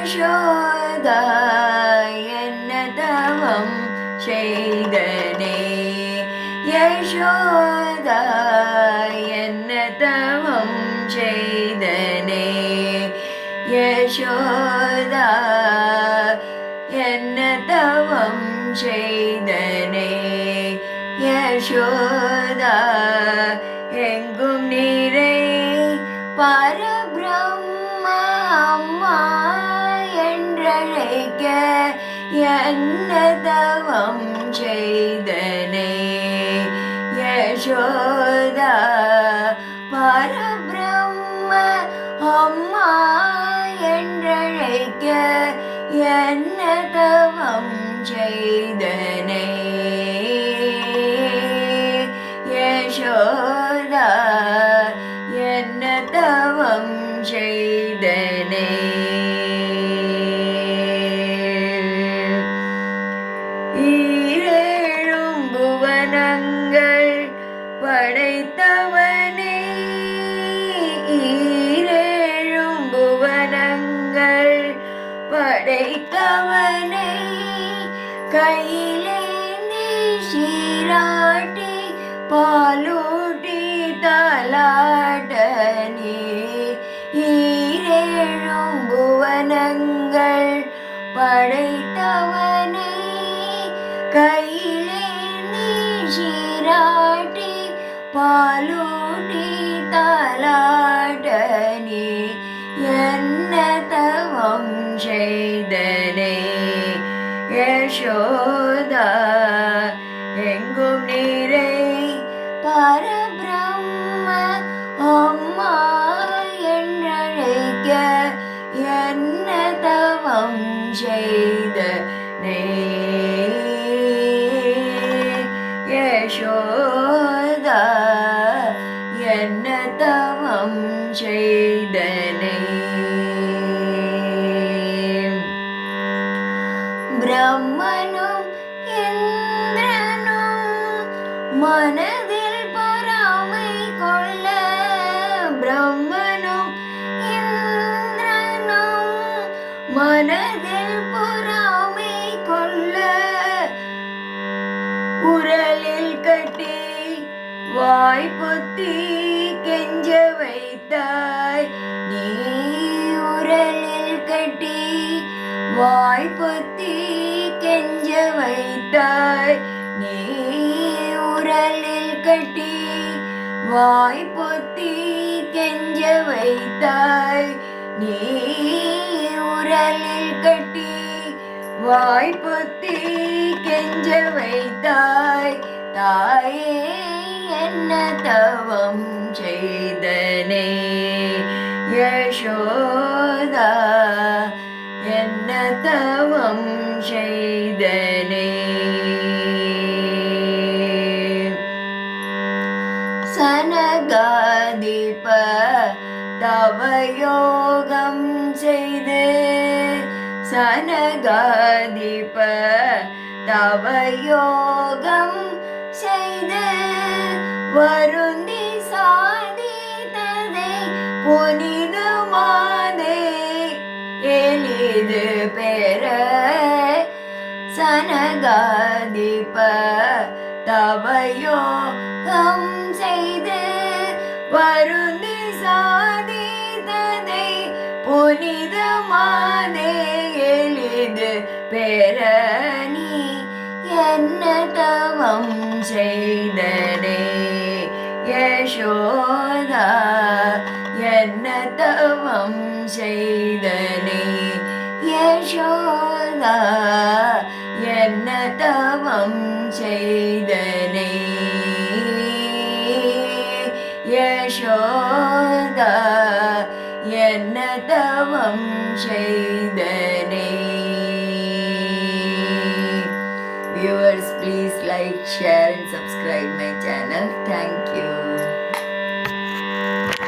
யசோதா என்ன தவம் செய்தனே யசோதா என்ன தவம் செய்தனே யசோதா என்ன தவம் செய்தனே யசோதா எங்கும் நீரை பரபிரம்ம அம்மா என்றழைக்க என்ன தவம் செய்தனே யசோதா பரபிரம்ம அம்மா என்றழைக்க என்ன தவம் செய்தனே யசோதா என்ன தவம் செய்தனே ஈரேழும் புவனங்கள் படைத்தவனே ஈரேழும் புவனங்கள் படைத்தவனே கையிலேந்தி சீராட்டி பாலூட்டி தலாட்டனே ஈரேழும் புவனங்கள் படைத்தவனே கையிலேந்தி சீராட்டி பாலூட்டி தலாட்டனே என்ன தவம் செய்தனே யசோதா எங்கும் நீரை பரபிரம்ம அம்மா என்றழைக்க என்ன தவம் செய்தனே யசோதா என்ன தவம் செய்தனே பிரம்மனும் இந்திரனும் மனதில் பொறாமை கொள்ள பிரம்மனும் இந்திரனும் மனதில் பொறாமை கொள்ள உரலில் கட்டி வாய்ப்புத்தி கெஞ்ச வைத்தாய் நீ உரலில் கட்டி வாய்ப்புத்தி கெஞ்ச வைத்தாய் நீ உரலில் கட்டி வாய்ப்புத்தி கெஞ்ச வைத்தாய் நீ உரலில் கட்டி வாய்ப்புத்தி கெஞ்ச வைத்தாய் தாயே என்ன தவம் செய்தனே யசோதா என்ன தவம் செய்தனே சனகாதிப தவயோகம் செய்து சனகாதிப தவயோகம் செய்து வருந்தி சாதித்ததை புனிதமாதே எளிது பெற சனகாதிப தவயோகம் செய்து வருந்தி சாதித்ததை புனிதமாதே எளிது பெற நீ என்ன தவம் செய்தனே யசோதா என்ன தவம் செய்தனே யசோதா என்ன தவம் செய்தனே யசோதா என்ன தவம் செய்தனே